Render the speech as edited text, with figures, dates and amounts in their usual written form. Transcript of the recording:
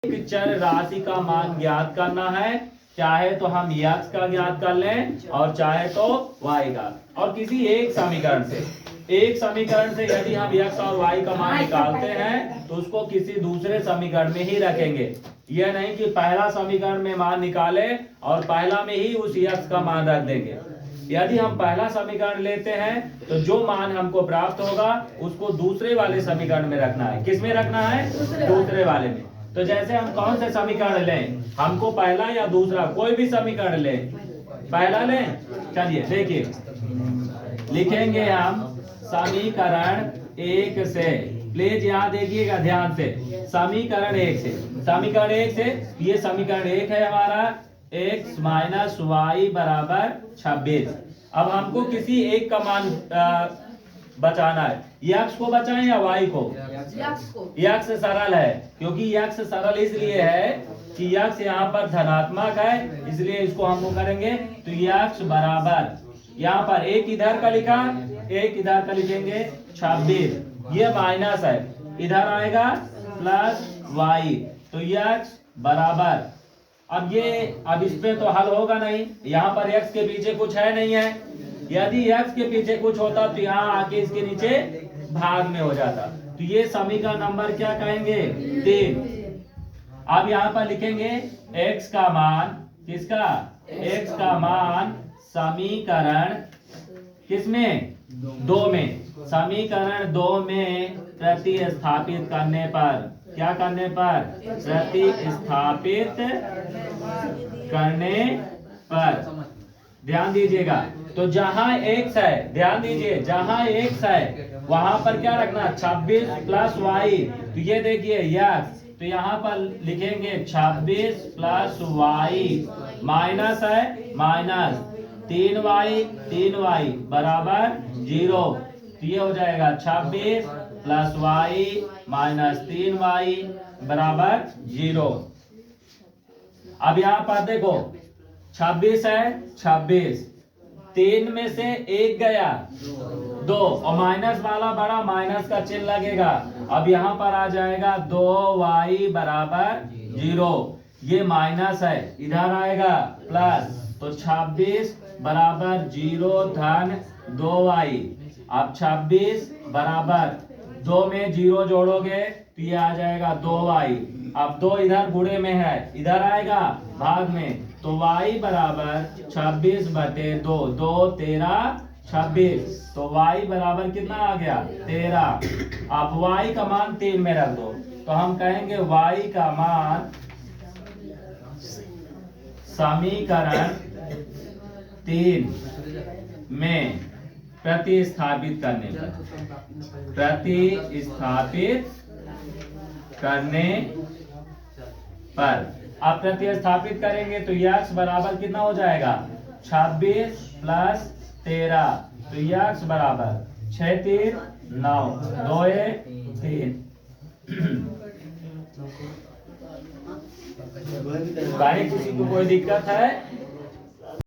एक चर राशि का मान ज्ञात करना है, चाहे तो हम x का ज्ञात कर लें और चाहे तो y का। और किसी एक समीकरण से यदि हम x और y का मान निकालते हैं तो उसको किसी दूसरे समीकरण में ही रखेंगे। यह नहीं कि पहला समीकरण में मान निकाले और पहला में ही उस x का मान रख देंगे। यदि हम पहला समीकरण लेते हैं तो जो मान हमको प्राप्त होगा उसको दूसरे वाले समीकरण में रखना है। किस में रखना है? दूसरे वाले में। तो जैसे हम कौन से समीकरण लें, हमको पहला या दूसरा, कोई भी समीकरण लें, पहला लें। चलिए देखिए, लिखेंगे हम समीकरण 1 से। प्लीज यहाँ देखिएगा ध्यान से, समीकरण 1 से ये समीकरण 1 है हमारा, x माइनस वाई बराबर 26। अब हमको किसी एक का मान बचाना है। x को बचाएं या y को? x सरल है, क्योंकि x सरल इसलिए है कि x यहाँ पर धनात्मक है, इसलिए इसको हमको करेंगे। तो x बराबर, यहाँ पर एक इधर का लिखा, एक इधर का लिखेंगे 26, ये माइनस है, इधर आएगा प्लस y। तो x बराबर, अब इस पे तो हल होगा नहीं, यहाँ पर x के पीछे कुछ है नहीं है। यदि x के पीछे कुछ होता तो यहाँ आके इसके नीचे भाग में हो जाता। तो ये समीकरण नंबर क्या कहेंगे? 3। अब यहाँ पर लिखेंगे x का मान, किसका? x का मान समीकरण किसमें? 2 में। समीकरण 2 में प्रतिस्थापित करने पर, क्या करने पर? प्रतिस्थापित करने पर। ध्यान दीजिएगा, तो जहां x है, ध्यान दीजिए, जहां x है वहां पर क्या रखना? 26 प्लस y। तो ये देखिए x, तो यहाँ पर लिखेंगे 26 प्लस y, माइनस है, माइनस 3y बराबर 0। तो ये हो जाएगा 26 प्लस y माइनस 3y बराबर 0। अब यहाँ पर देखो 26 है, 26, 3 में से 1 गया 2, और माइनस वाला बड़ा, माइनस का चिन्ह लगेगा। अब यहाँ पर आ जाएगा 2y बराबर 0, ये माइनस है, इधर आएगा प्लस, तो 26 बराबर 0 धन 2y। अब 26 बराबर 2 में 0 जोड़ोगे तो ये आ जाएगा 2y। अब 2 इधर गुणे में है, इधर आएगा भाग में, तो y बराबर 26 बटे 2, 2 13 26, तो y बराबर कितना आ गया? 13। अब y का मान 3 में रख दो, तो हम कहेंगे y का मान समीकरण 3 में प्रतिस्थापित करने पर, अब प्रतिस्थापित करेंगे तो x बराबर कितना हो जाएगा? 26 प्लस 13, तो x बराबर 6 3 9, 2 3। भाई किसी को कोई दिक्कत है?